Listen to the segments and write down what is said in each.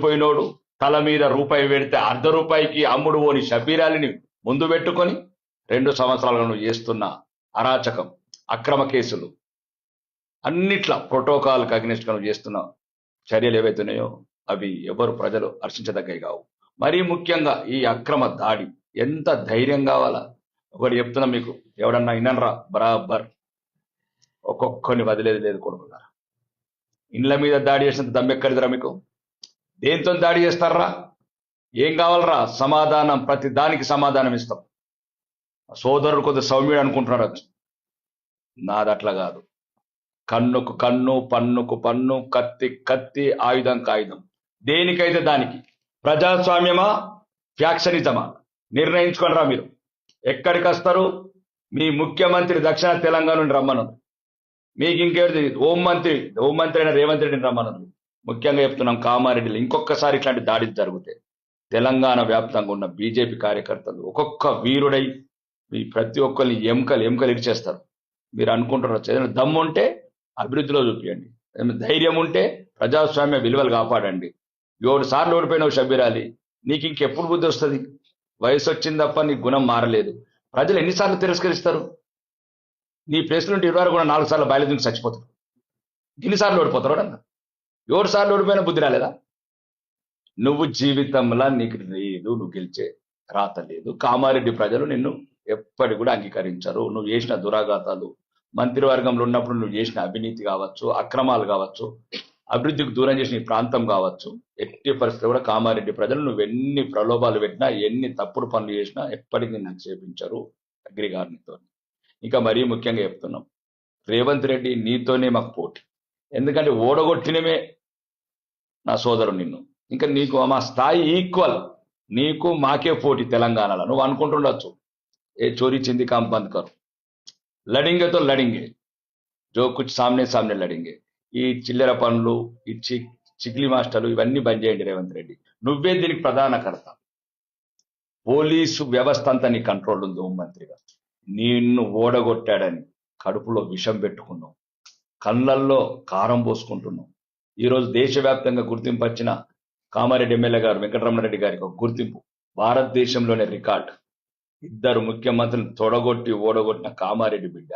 పోయినోడు తల మీద రూపాయి పెడితే అర్ధ రూపాయికి అమ్ముడు పోని షబీరాలిని ముందు పెట్టుకొని 2 సంవత్సరాలుగా నువ్వు చేస్తున్న అరాచకం, అక్రమ కేసులు, అన్నిట్లా ప్రోటోకాల్కి అగ్నిస్ట్ నువ్వు చేస్తున్న చర్యలు ఏవైతున్నాయో అవి ఎవరు ప్రజలు హర్షించదగ్గవి కావు. మరీ ముఖ్యంగా ఈ అక్రమ దాడి ఎంత ధైర్యం కావాలా? ఒకటి చెప్తున్నా మీకు, ఎవడన్నా వినరా? బరాబర్ ఒక్కొక్కరిని వదిలేదు లేదు కొడుకున్నారా. ఇండ్ల మీద దాడి చేసినంత దమ్మెక్కడిదిరా మీకు? దేంతో దాడి చేస్తారా? ఏం కావాలరా? సమాధానం, ప్రతి దానికి సమాధానం ఇస్తాం. సోదరుడు కొద్ది సౌమ్యుడు అనుకుంటున్నాడు, నాది అట్లా కాదు. కన్నుకు కన్ను, పన్నుకు పన్ను, కత్తి కత్తి, ఆయుధం కాయుధం, దేనికైతే దానికి. ప్రజాస్వామ్యమా ఫ్యాక్షనిజమా నిర్ణయించుకోనరా మీరు. ఎక్కడికి వస్తారు? మీ ముఖ్యమంత్రి దక్షిణ తెలంగాణ నుండి రమ్మన్నారు. మీకు ఇంకేది తెలియదు. హోంమంత్రి అయిన రేవంత్ రెడ్డిని రమ్మన్నారు. ముఖ్యంగా చెప్తున్నాం, కామారెడ్డిలో ఇంకొకసారి ఇట్లాంటి దాడి జరిగితే తెలంగాణ వ్యాప్తంగా ఉన్న బీజేపీ కార్యకర్తలు ఒక్కొక్క వీరుడై మీ ప్రతి ఒక్కరిని ఎముకలు ఇడిచేస్తారు. మీరు అనుకుంటున్నారు, ఏదైనా దమ్ము ఉంటే అభివృద్ధిలో చూపించండి, ఏదైనా ధైర్యం ఉంటే ప్రజాస్వామ్య విలువలు కాపాడండి. 7 సార్లు ఓడిపోయినావు షబీరాలి, నీకు ఇంకెప్పుడు బుద్ధి వస్తుంది? వయసు వచ్చింది తప్ప నీ గుణం మారలేదు. ప్రజలు ఎన్నిసార్లు తిరస్కరిస్తారు? నీ ప్లేస్ నుండి 26 కూడా 4 సార్లు బయలుదేరి చచ్చిపోతారు. ఎన్నిసార్లు ఓడిపోతారు? అన్న 7 సార్లు ఓడిపోయినా బుద్ధి రాలేదా? నువ్వు జీవితంలో నీకు లేదు, నువ్వు గెలిచే రాత లేదు. కామారెడ్డి ప్రజలు నిన్ను ఎప్పటికి కూడా అంగీకరించరు. నువ్వు చేసిన దురాఘాతాలు, మంత్రివర్గంలో ఉన్నప్పుడు నువ్వు చేసిన అవినీతి కావచ్చు, అక్రమాలు కావచ్చు, అభివృద్ధికి దూరం చేసిన ఈ ప్రాంతం కావచ్చు, ఎట్టి పరిస్థితి కూడా కామారెడ్డి ప్రజలు నువ్వు ఎన్ని ప్రలోభాలు పెట్టినా, ఎన్ని తప్పుడు పనులు చేసినా ఎప్పటికీ నాకు చేపించరు అగ్రిగారితో. ఇంకా మరీ ముఖ్యంగా చెప్తున్నాం, రేవంత్ రెడ్డి నీతోనే మాకు పోటీ. ఎందుకంటే ఓడగొట్టినమే నా సోదరు నిన్ను. ఇంకా నీకు మా స్థాయి ఈక్వల్, నీకు మాకే పోటీ తెలంగాణలో. నువ్వు అనుకుంటుండొచ్చు, ఏ చోరీ చింది కామ్ బంద్ కరు, లడింగే తో లడింగే, జో కుచ్ సామ్నే సామ్నే లడింగే. ఈ చిల్లర పనులు, ఈ చిక్లీ మాస్టర్లు ఇవన్నీ బంద్ చేయండి రేవంత్ రెడ్డి. నువ్వే దీనికి ప్రధాన కర్త. పోలీసు వ్యవస్థ అంతా నీ కంట్రోల్ ఉంది. హోంమంత్రిగా నిన్ను ఓడగొట్టాడని కడుపులో విషం పెట్టుకున్నావు, కళ్ళల్లో కారం పోసుకుంటున్నావు. ఈరోజు దేశవ్యాప్తంగా గుర్తింపు వచ్చిన కామారెడ్డి ఎమ్మెల్యే గారు వెంకటరమణారెడ్డి గారికి ఒక గుర్తింపు, భారతదేశంలోనే రికార్డ్. 2 ముఖ్యమంత్రులను తొడగొట్టి ఓడగొట్టిన కామారెడ్డి బిడ్డ.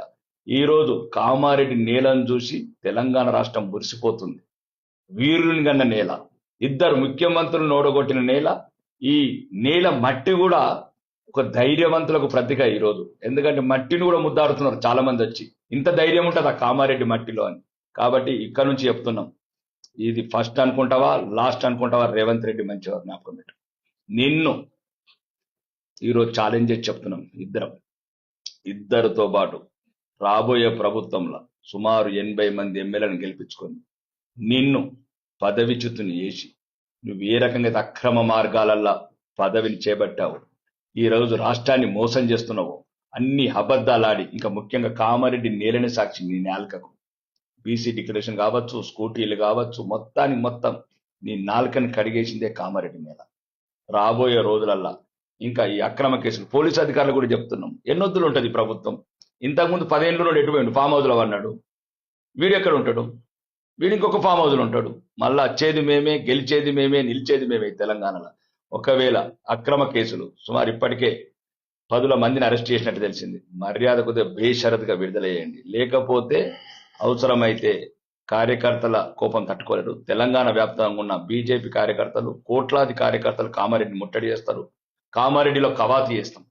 ఈరోజు కామారెడ్డి నేలను చూసి తెలంగాణ రాష్ట్రం మురిసిపోతుంది. వీరుని గన్న నేల, 2 ముఖ్యమంత్రులను ఓడగొట్టిన నేల. ఈ నేల మట్టి కూడా ఒక ధైర్యవంతులకు ప్రతీక ఈరోజు. ఎందుకంటే మట్టిని కూడా ముద్దాడుతున్నారు చాలా మంది వచ్చి, ఇంత ధైర్యం ఉంటుంది ఆ కామారెడ్డి మట్టిలో అని. కాబట్టి ఇక్కడ నుంచి చెప్తున్నాం, ఇది ఫస్ట్ అనుకుంటావా లాస్ట్ అనుకుంటావా? రేవంత్ రెడ్డి మంచిగా జ్ఞాపకం పెట్టు. నిన్ను ఈరోజు ఛాలెంజ్ చేసి చెప్తున్నాం, ఇద్దరితో పాటు రాబోయే ప్రభుత్వంలో సుమారు 80 మంది ఎమ్మెల్యేలను గెలిపించుకొని నిన్ను పదవిచ్యుతుని చేసి, నువ్వు ఏ రకంగా అక్రమ మార్గాలల్లా పదవిని చేపట్టావు, ఈ రోజు రాష్ట్రాన్ని మోసం చేస్తున్నావు, అన్ని అబద్ధాలాడి, ఇంకా ముఖ్యంగా కామారెడ్డి నేలని సాక్షి నీ నాలుకకు బీసీ డిక్లరేషన్ కావచ్చు, స్కూటీలు కావచ్చు, మొత్తం నీ నాలుకని కడిగేసిందే కామారెడ్డి నేల. రాబోయే రోజులల్లా ఇంకా ఈ అక్రమ కేసులు, పోలీసు అధికారులు కూడా చెప్తున్నాం, ఎన్నొద్దులు ఉంటుంది ప్రభుత్వం. ఇంతకుముందు 10 ఏళ్ళు ఎటుపోయిండు, ఫామ్ హౌస్లో అన్నాడు. వీడు ఎక్కడ ఉంటాడు? వీడు ఇంకొక ఫామ్ హౌస్లో ఉంటాడు. మళ్ళా వచ్చేది మేమే, గెలిచేది మేమే, నిలిచేది మేమే తెలంగాణలో. ఒకవేళ అక్రమ కేసులు సుమారు ఇప్పటికే 10 మందిని అరెస్ట్ చేసినట్టు తెలిసింది. మర్యాద కొద్దిగా బేషరతుగా విడుదల చేయండి, లేకపోతే అవసరమైతే కార్యకర్తల కోపం తట్టుకోలేరు. తెలంగాణ వ్యాప్తంగా ఉన్న బీజేపీ కార్యకర్తలు, కోట్లాది కార్యకర్తలు కామారెడ్డిని ముట్టడి చేస్తారు. కామారెడ్డిలో కవాతీ చేస్తాం.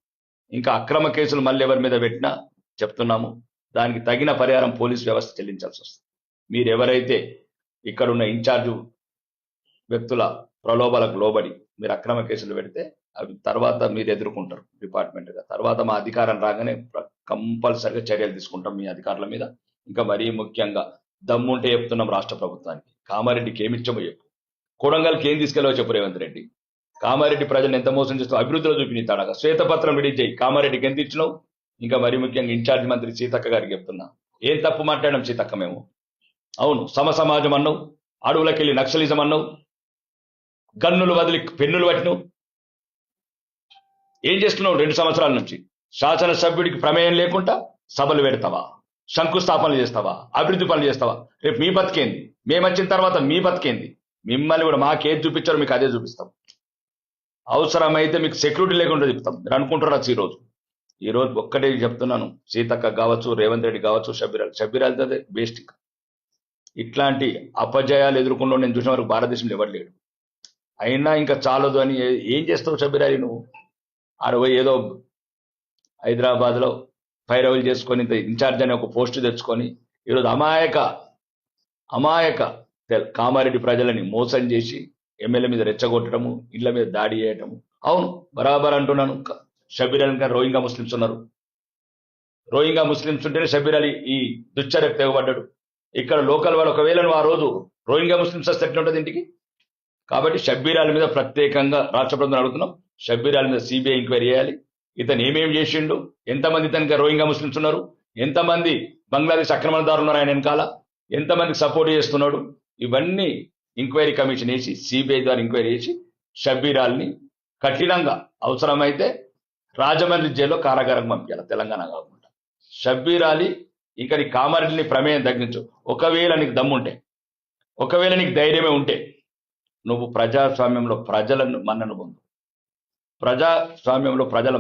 ఇంకా అక్రమ కేసులు మళ్ళీ ఎవరి మీద పెట్టినా చెప్తున్నాము, దానికి తగిన పరిహారం పోలీసు వ్యవస్థ చెల్లించాల్సి వస్తుంది. మీరు ఎవరైతే ఇక్కడున్న ఇన్ఛార్జు వ్యక్తుల ప్రలోభాలకు లోబడి మీరు అక్రమ కేసులు పెడితే అవి తర్వాత మీరు ఎదుర్కొంటారు డిపార్ట్మెంట్గా. తర్వాత మా అధికారం రాగానే కంపల్సరిగా చర్యలు తీసుకుంటాం మీ అధికారుల మీద. ఇంకా మరీ ముఖ్యంగా దమ్ముంటే చెప్తున్నాం రాష్ట్ర ప్రభుత్వానికి, కామారెడ్డికి ఏమిచ్చామో చెప్పు, కొడంగల్కి ఏం తీసుకెళ్ళవో చెప్పు రేవంత్ రెడ్డి. కామారెడ్డి ప్రజలను ఎంత మోసం చేస్తూ అభివృద్ధిలో చూపిస్తాడగా శ్వేతపత్రం రిలీజ్ చేయి, కామారెడ్డికి ఎంత ఇచ్చినావు. ఇంకా మరీ ముఖ్యంగా ఇన్ఛార్జ్ మంత్రి సీతక్క గారికి చెప్తున్నా, ఏం తప్పు మాట్లాడడం సీతక్క మేము? అవును, సమాజం అన్నావు, అడవులకెళ్ళి నక్సలిజం అన్నావు, గన్నులు వదిలి పెన్నులు పట్టినావు. ఏం చేస్తున్నావు 2 సంవత్సరాల నుంచి? శాసనసభ్యుడికి ప్రమేయం లేకుండా సభలు పెడతావా, శంకుస్థాపనలు చేస్తావా, అభివృద్ధి పనులు చేస్తావా? రేపు మీ బతికేంది? మేము వచ్చిన తర్వాత మీ బతికేంది? మిమ్మల్ని కూడా మాకేది చూపించారో మీకు అదే చూపిస్తాం. అవసరమైతే మీకు సెక్యూరిటీ లేకుండా చెప్తాం. మీరు అనుకుంటారా ఈ రోజు ఒక్కటే చెప్తున్నాను, సీతక్క కావచ్చు, రేవంత్ రెడ్డి కావచ్చు, షబ్బీరాల్ అదే బేస్ట్. ఇట్లాంటి అపజయాలు ఎదుర్కొంటూ నేను చూసిన వరకు భారతదేశంలో ఎవరు లేడు. అయినా ఇంకా చాలదు అని ఏం చేస్తావు షబ్బీరాలి నువ్వు? 60 ఏదో హైదరాబాద్లో పైరవులు చేసుకొని ఇన్ఛార్జ్ అనే ఒక పోస్టు తెచ్చుకొని ఈరోజు అమాయక కామారెడ్డి ప్రజలని మోసం చేసి ఎమ్మెల్యే మీద రెచ్చగొట్టడము, ఇళ్ల మీద దాడి చేయటము. అవును, బరాబర్ అంటున్నాను. షబ్బీర్ అలీ గారు రోహింగా ముస్లిమ్స్ ఉన్నారు. రోహింగా ముస్లిమ్స్ ఉంటేనే షబ్బీర్ అలీ ఈ దుశ్చర్యకు తెగబడ్డాడు. ఇక్కడ లోకల్ వాళ్ళు ఒకవేళ నువ్వు ఆ రోజు రోహింగా ముస్లిమ్స్ వస్తే ఎట్లుంటుంది ఇంటికి? కాబట్టి షబ్బీర్ అలీ మీద ప్రత్యేకంగా రాష్ట్ర ప్రభుత్వం అడుగుతున్నాం, షబ్బీర్ అలీ మీద సిబిఐ ఎంక్వైరీ చేయాలి. ఇతను ఏమేమి చేసిండు, ఎంతమంది ఇతనికి రోహింగా ముస్లిమ్స్ ఉన్నారు, ఎంతమంది బంగ్లాదేశ్ ఆక్రమణదారులు ఉన్నారు ఆయన వెనకాల, ఎంతమందికి సపోర్ట్ చేస్తున్నాడు, ఇవన్నీ ఎంక్వైరీ కమిషన్ వేసి సిబిఐ ద్వారా ఎంక్వైరీ చేసి షబ్బీర్ అలీని కఠినంగా అవసరమైతే రాజమండ్రి జైల్లో కారాగారం పంపించాలి, తెలంగాణ కాకుండా. షబ్బీర్ అలీ ఇంకా నీ కామారెడ్డిని ప్రమేయం తగ్గించు. ఒకవేళ నీకు దమ్ముంటే, ఒకవేళ నీకు ధైర్యమే ఉంటే నువ్వు ప్రజాస్వామ్యంలో ప్రజల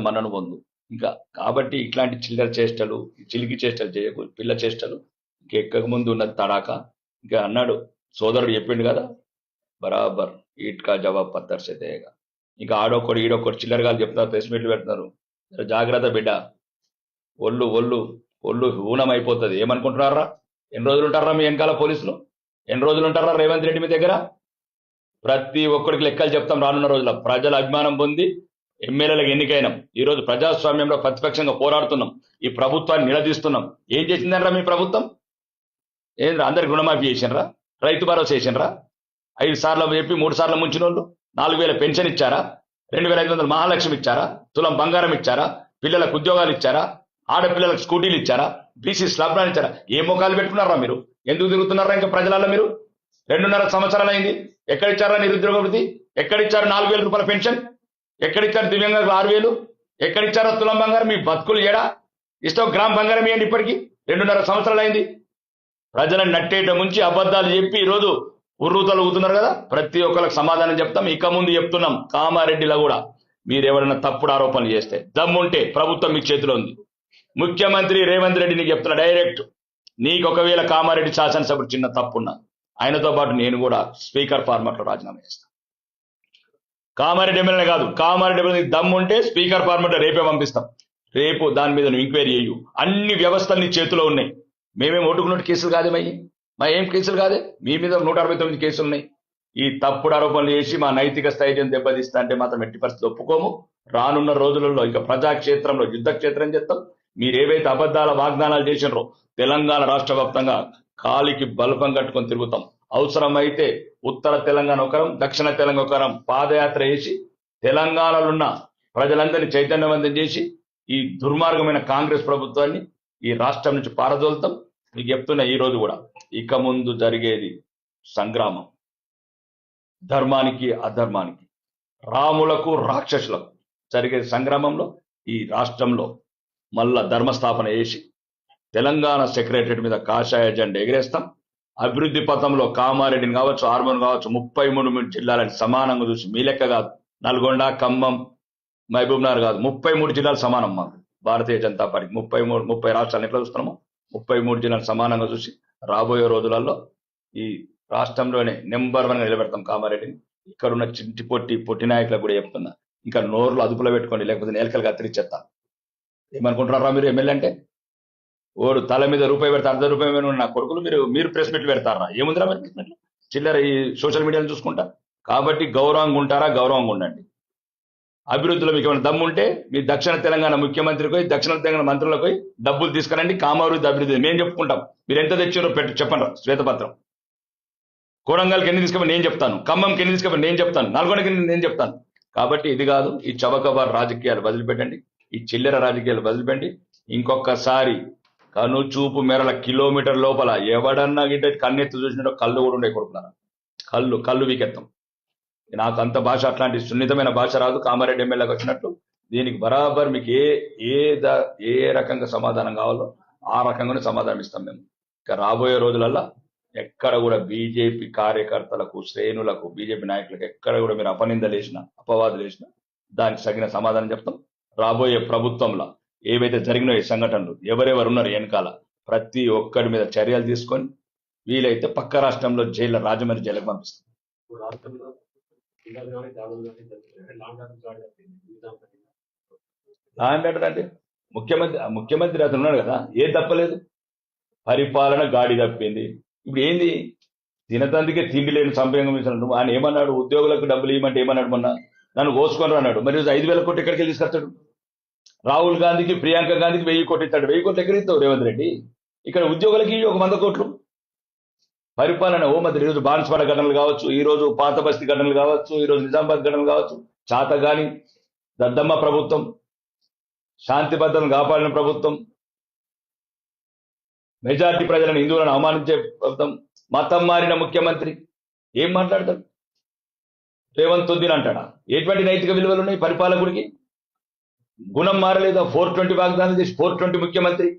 మన్నను పొందు. ఇంకా కాబట్టి ఇట్లాంటి చిల్లర చేష్టలు, చిలికి చేష్టలు చేయకు, పిల్ల చేష్టలు ఇంకెక్కక ముందు ఉన్నది తడాక. ఇంకా అన్నాడు సోదరుడు చెప్పిండు కదా, బరాబర్ ఈట్కా జవాబ్ పత్తర్ సే దేగా. ఇంకా ఆడొక్కడు ఈడొక్కడు చిల్లరగాలు చెప్తారు, ప్రెస్ మీట్లు పెడుతున్నారు. జాగ్రత్త బిడ్డ, ఒళ్ళు హూనం అయిపోతుంది. ఏమనుకుంటున్నారా? ఎన్ని రోజులు ఉంటారా మీ వెనకాల పోలీసులు? ఎన్ని రోజులు ఉంటారా రేవంత్ రెడ్డి మీ దగ్గర? ప్రతి ఒక్కడికి లెక్కలు చెప్తాం రానున్న రోజుల్లో. ప్రజల అభిమానం పొంది ఎమ్మెల్యేలకు ఎన్నికైనాం. ఈరోజు ప్రజాస్వామ్యంలో ప్రతిపక్షంగా పోరాడుతున్నాం, ఈ ప్రభుత్వాన్ని నిలదీస్తున్నాం. ఏం చేసిందనరా మీ ప్రభుత్వం? ఏంద్రా అందరికి రుణమాఫీ చేసినరా? రైతు భరోసా చేసినరా? 5 సార్లు చెప్పి 3 సార్లు ముంచిన వాళ్ళు 4,000 పెన్షన్ ఇచ్చారా? 2,500 మహాలక్ష్మి ఇచ్చారా? తులం బంగారం ఇచ్చారా? పిల్లలకు ఉద్యోగాలు ఇచ్చారా? ఆడపిల్లలకు స్కూటీలు ఇచ్చారా? బీసీ స్లాబ్లు ఇచ్చారా? ఏ ముఖాలు పెట్టుకున్నారా మీరు? ఎందుకు తిరుగుతున్నారా ఇంకా ప్రజలలో మీరు? 2.5 సంవత్సరాలు అయింది. ఎక్కడిచ్చారా నిరుద్యోగ వృత్తి? ఎక్కడిచ్చారు 4,000 రూపాయల పెన్షన్? ఎక్కడిచ్చారు దివ్యాంగులకు 6,000? ఎక్కడిచ్చారో తులం బంగారం? మీ బతుకులు ఏడా? ఇష్టం గ్రామ్ బంగారం ఇవ్వండి. ఇప్పటికీ 2.5 సంవత్సరాలు అయింది. ప్రజలను నట్టేట ముంచి అబద్ధాలు చెప్పి ఈరోజు ఉర్రూతలుగుతున్నారు కదా. ప్రతి ఒక్కరికి సమాధానం చెప్తాం. ఇక ముందు చెప్తున్నాం, కామారెడ్డిలో కూడా మీరు ఎవరైనా తప్పుడు ఆరోపణలు చేస్తే దమ్ముంటే ప్రభుత్వం మీ చేతిలో ఉంది. ముఖ్యమంత్రి రేవంత్ రెడ్డి నీకు చెప్తున్నా డైరెక్ట్, నీకు ఒకవేళ కామారెడ్డి శాసనసభ్యుడు చిన్న తప్పున్నా ఆయనతో పాటు నేను కూడా స్పీకర్ ఫార్మాట్ లో రాజీనామా చేస్తాను. కామారెడ్డి ఎమ్మెల్యే కాదు, కామారెడ్డి ఎమ్మెల్యే దమ్ముంటే స్పీకర్ ఫార్మాట్ రేపే పంపిస్తాం. రేపు దాని మీద నువ్వు ఎంక్వైరీ చేయు. అన్ని వ్యవస్థలు నీ చేతిలో ఉన్నాయి. మేమేం ఓటుకున్నట్టు కేసులు కాదే, మా ఏం కేసులు కాదే. మీ మీద 169 కేసులు ఉన్నాయి. ఈ తప్పుడు ఆరోపణలు చేసి మా నైతిక స్థైర్యం దెబ్బతీస్తా అంటే మాత్రం ఎట్టి పరిస్థితి ఒప్పుకోము. రానున్న రోజులలో ఇక ప్రజాక్షేత్రంలో యుద్ధ క్షేత్రం చేస్తాం. మీరు ఏవైతే అబద్ధాల వాగ్దానాలు చేసినారో తెలంగాణ రాష్ట్ర వ్యాప్తంగా కాలికి బల్పం కట్టుకొని తిరుగుతాం. అవసరమైతే ఉత్తర తెలంగాణ ఒకరం, దక్షిణ తెలంగాణ ఒకరం పాదయాత్ర చేసి తెలంగాణలో ఉన్న ప్రజలందరినీ చైతన్యవంతం చేసి ఈ దుర్మార్గమైన కాంగ్రెస్ ప్రభుత్వాన్ని ఈ రాష్ట్రం నుంచి పారదోలుతాం. మీకు చెప్తున్నా, ఈ రోజు కూడా ఇక ముందు జరిగేది సంగ్రామం, ధర్మానికి అధర్మానికి, రాములకు రాక్షసులకు జరిగే సంగ్రామంలో ఈ రాష్ట్రంలో మళ్ళా ధర్మస్థాపన చేసి తెలంగాణ సెక్రటరేట్ మీద కాషాయ జెండా ఎగిరేస్తాం. అభివృద్ధి పథంలో కామారెడ్డిని కావచ్చు, ఆర్మూర్ కావచ్చు, 33 జిల్లాలని సమానంగా చూసి, మీ లెక్క కాదు, నల్గొండ, ఖమ్మం, మహబూబ్నగర్ కాదు, 33 జిల్లాలు సమానం. మాకు భారతీయ జనతా పార్టీ 30 రాష్ట్రాలను ఎట్లా చూస్తున్నామో 33 జిల్లాలు సమానంగా చూసి రాబోయే రోజులలో ఈ రాష్ట్రంలోనే నెంబర్ 1గా నిలబెడతాం కామారెడ్డిని. ఇక్కడున్న చింటి పొట్టి నాయకులకు కూడా చెప్తున్నా, ఇంకా నోరులో అదుపులో పెట్టుకోండి, లేకపోతే నేలకలు కత్తిరిచ్చేస్తా. ఏమనుకుంటున్నారా మీరు ఎమ్మెల్యే అంటే? ఓడు తల మీద రూపాయి పెడతా, ₹1 నా కొడుకులు మీరు ప్రెస్ మీట్లు పెడతారా? ఏముందిరా మీరు ప్రెస్ మీట్లు? చిల్లర ఈ సోషల్ మీడియాను చూసుకుంటా. కాబట్టి గౌరవంగా ఉంటారా? గౌరవంగా ఉండండి. అభివృద్ధిలో మీకు ఏమైనా దమ్ము ఉంటే మీ దక్షిణ తెలంగాణ ముఖ్యమంత్రికి పోయి, దక్షిణ తెలంగాణ మంత్రులకు పోయి డబ్బులు తీసుకురండి. కామారెడ్డి అభివృద్ధి మేము చెప్పుకుంటాం. మీరు ఎంత తెచ్చారో చెప్పండి శ్వేతపత్రం. కోడంగల్కి ఎన్ని తీసుకుపోయి నేను చెప్తాను, ఖమ్మంకి ఎన్ని తీసుకుపోయి నేను చెప్తాను, నల్గొండకి నేను చెప్తాను. కాబట్టి ఇది కాదు, ఈ చవకబార్ రాజకీయాలు వదిలిపెట్టండి, ఈ చిల్లర రాజకీయాలు వదిలిపెట్టి ఇంకొకసారి కనుచూపు మేరల కిలోమీటర్ లోపల ఎవడన్నా గిట్ట కన్నెత్తి చూసినట్టు కళ్ళు కూడా ఉండే కొడుకున్నారా, కళ్ళు వీకెత్తాం. నాకు అంత భాష, అట్లాంటి సున్నితమైన భాష రాదు. కామారెడ్డి ఎమ్మెల్యేకి వచ్చినట్టు దీనికి బరాబర్ మీకు ఏ రకంగా సమాధానం కావాలో ఆ రకంగానే సమాధానం ఇస్తాం మేము. ఇక రాబోయే రోజులల్లో ఎక్కడ కూడా బీజేపీ కార్యకర్తలకు శ్రేణులకు బీజేపీ నాయకులకు ఎక్కడ కూడా మీరు అపనిందలు వేసినా అపవాదులు వేసినా దానికి తగిన సమాధానం చెప్తాం. రాబోయే ప్రభుత్వంలో ఏవైతే జరిగిన ఈ సంఘటనలు ఎవరెవరు ఉన్నారు వెనకాల ప్రతి ఒక్కరి మీద చర్యలు తీసుకొని వీలైతే పక్క రాష్ట్రంలో జైల్లో రాజమండ్రి జైలుకు పంపిస్తాం. అంటే ముఖ్యమంత్రి అతను ఉన్నాడు కదా, ఏం తప్పలేదు, పరిపాలన గాడి తప్పింది. ఇప్పుడు ఏంది తినతందుకే తిండి లేని సంపంగం ఇచ్చినట్టు ఆయన ఏమన్నాడు, ఉద్యోగులకు డబ్బులు ఇవ్వమంటే ఏమన్నాడు, మొన్న నన్ను కోసుకొని అన్నాడు. మరి 5,000 కోట్లు ఎక్కడికి తీసుకొస్తాడు? రాహుల్ గాంధీకి ప్రియాంక గాంధీకి 1000 కోట్లు ఇస్తాడు. 1000 కోట్లు ఎక్కడ ఇస్తావు రేవంత్ రెడ్డి? ఇక్కడ ఉద్యోగులకి 100 కోట్లు. పరిపాలన మంత్రి ఈరోజు బాన్స్వాడ ఘటనలు కావచ్చు, ఈ రోజు పాత బస్తీ ఘటనలు కావచ్చు, ఈ రోజు నిజామాబాద్ ఘటనలు కావచ్చు, చాతగాని దద్దమ్మ ప్రభుత్వం, శాంతి భద్రతను కాపాడిన ప్రభుత్వం, మెజార్టీ ప్రజలను హిందువులను అవమానించే ప్రభుత్వం, మతం మారిన ముఖ్యమంత్రి ఏం మాట్లాడతాడు? రేవంత్ ఉద్దీన్ అంటాడా? ఎటువంటి నైతిక విలువలు ఉన్నాయి పరిపాలకుడికి? గుణం మారలేదా? 420 వాగ్దానం చేసి 420 ముఖ్యమంత్రి.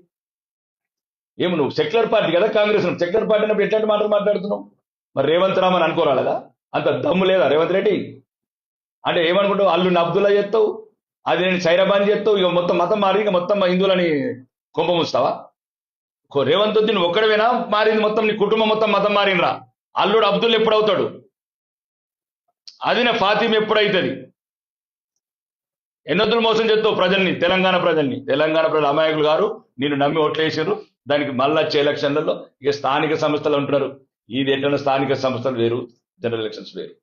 ఏమి నువ్వు సెక్యులర్ పార్టీ కదా కాంగ్రెస్, సెక్యులర్ పార్టీ అన్నప్పుడు ఎట్లాంటి మాటలు మాట్లాడుతున్నావు? మరి రేవంత్ రామన్ అనుకోరాలదా? అంత దమ్ము లేదా రేవంత్ రెడ్డి? అంటే ఏమనుకుంటావు, అల్లుని అబ్దుల్లా చేస్తావు, అది నేను సైరాబాన్ చేస్తావు, ఇక మొత్తం మతం మారి ఇక మొత్తం హిందువులని కుంభముస్తావా? రేవంత్ ఉద్దీన్ ఒక్కడవేనా మారింది? మొత్తం నీ కుటుంబం మొత్తం మతం మారినరా? అల్లుడు అబ్దుల్ ఎప్పుడవుతాడు? అది నా ఫాతిమ ఎప్పుడైతుంది? ఎన్నొద్దులు మోసం చేస్తావు ప్రజల్ని, తెలంగాణ ప్రజలు అమాయకులు గారు నేను నమ్మి ఓట్లేసారు. దానికి మళ్ళా వచ్చే ఎలక్షన్లలో ఇక స్థానిక సంస్థలు అంటున్నారు. ఇది ఎట్లా స్థానిక సంస్థలు వేరు, జనరల్ ఎలక్షన్స్ వేరు.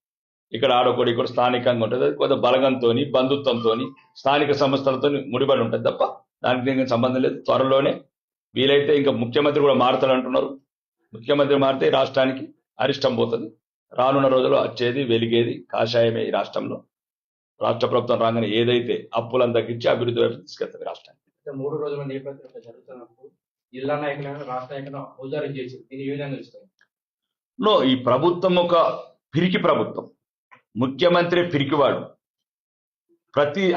ఇక్కడ ఆడొకటి ఇక్కడ స్థానికంగా ఉంటుంది, అది కొంత బలగంతో బంధుత్వంతో స్థానిక సంస్థలతో ముడిపడి ఉంటుంది తప్ప దానికి దీనికి సంబంధం లేదు. త్వరలోనే వీలైతే ఇంకా ముఖ్యమంత్రి కూడా మారుతాడు అంటున్నారు. ముఖ్యమంత్రి మారితే రాష్ట్రానికి అరిష్టం పోతుంది. రానున్న రోజుల్లో వచ్చేది వెలిగేది కాషాయమే. ఈ రాష్ట్రంలో రాష్ట్ర ప్రభుత్వం రాగానే ఏదైతే అప్పులను తగ్గించి అభివృద్ధి వైపు తీసుకెళ్తుంది రాష్ట్రానికి. 3 రోజుల నేపథ్యంలో జరుగుతున్నప్పుడు జిల్లా నాయకులను రాష్ట్ర నాయకులను ఔదార్యం చేసి దీని ఏ విధంగా ఇస్తారు? ఈ ప్రభుత్వం ఒక పిరికి ప్రభుత్వం. ముఖ్యమంత్రి పిరికివాడు.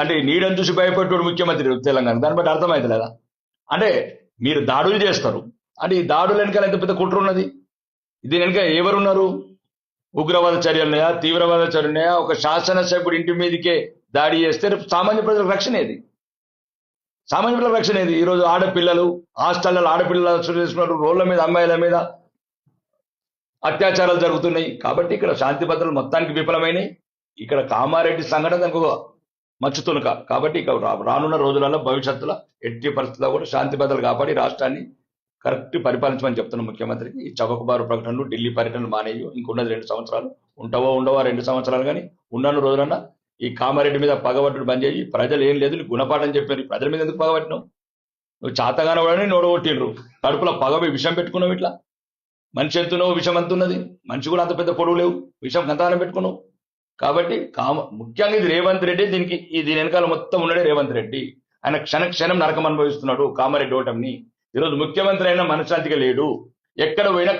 అంటే నీడని చూసి భయపెట్టాడు ముఖ్యమంత్రి తెలంగాణ. దాన్ని బట్టి అర్థమైంది లేదా? అంటే మీరు దాడులు చేస్తారు అంటే ఈ దాడుల వెనకాల ఎంత పెద్ద కుట్ర ఉన్నది? దీని వెనక ఎవరున్నారు? ఉగ్రవాద చర్యలున్నాయా, తీవ్రవాద చర్యలు ఉన్నాయా? ఒక శాసనసభ్యుడు ఇంటి మీదకే దాడి చేస్తే సామాన్య ప్రజలకు రక్షణ ఏది? సామాన్య ప్రజలకు రక్షణ ఏది? ఈరోజు ఆడపిల్లలు హాస్టల్లో ఆడపిల్లలు చేసుకున్నారు, రోడ్ల మీద అమ్మాయిల మీద అత్యాచారాలు జరుగుతున్నాయి. కాబట్టి ఇక్కడ శాంతి భద్రతలు మొత్తానికి విఫలమైనవి. ఇక్కడ కామారెడ్డి సంఘటన దానికి మచ్చుతునక. కాబట్టి ఇక రానున్న రోజులలో భవిష్యత్తులో ఎట్టి పరిస్థితుల్లో కూడా శాంతి భద్రతలు కాపాడి రాష్ట్రాన్ని కరెక్ట్ పరిపాలించమని చెప్తున్న ముఖ్యమంత్రికి ఈ చౌకబారు ప్రకటనలు, ఢిల్లీ పర్యటనలు మానేయు. ఇంకున్నది 2 సంవత్సరాలు. ఉండవా 2 సంవత్సరాలు. కానీ ఉన్న రోజులన్నా ఈ కామారెడ్డి మీద పగబట్టుడు బంద్ చేయి. ప్రజలు ఏం లేదు నీకు గుణపాఠం చెప్పారు. ప్రజల మీద ఎందుకు పగబట్టినావు? నువ్వు చాతగానే వాడని నోడగొట్టిండ్రు. కడుపులో విషం పెట్టుకున్నావు. ఇట్లా మనిషి ఎంతున్నవు విషం అంతున్నది. మనిషి కూడా అంత పెద్ద పొడవు లేవు, విషం కంతానం పెట్టుకున్నావు. కాబట్టి ముఖ్యంగా ఇది రేవంత్ రెడ్డి. దీని వెనకాల మొత్తం ఉన్నాడే రేవంత్ రెడ్డి. ఆయన క్షణం నరకం అనుభవిస్తున్నాడు కామారెడ్డి ఓటమిని. ఈరోజు ముఖ్యమంత్రి అయినా మనశ్శాంతిగా లేడు. ఎక్కడ పోయినా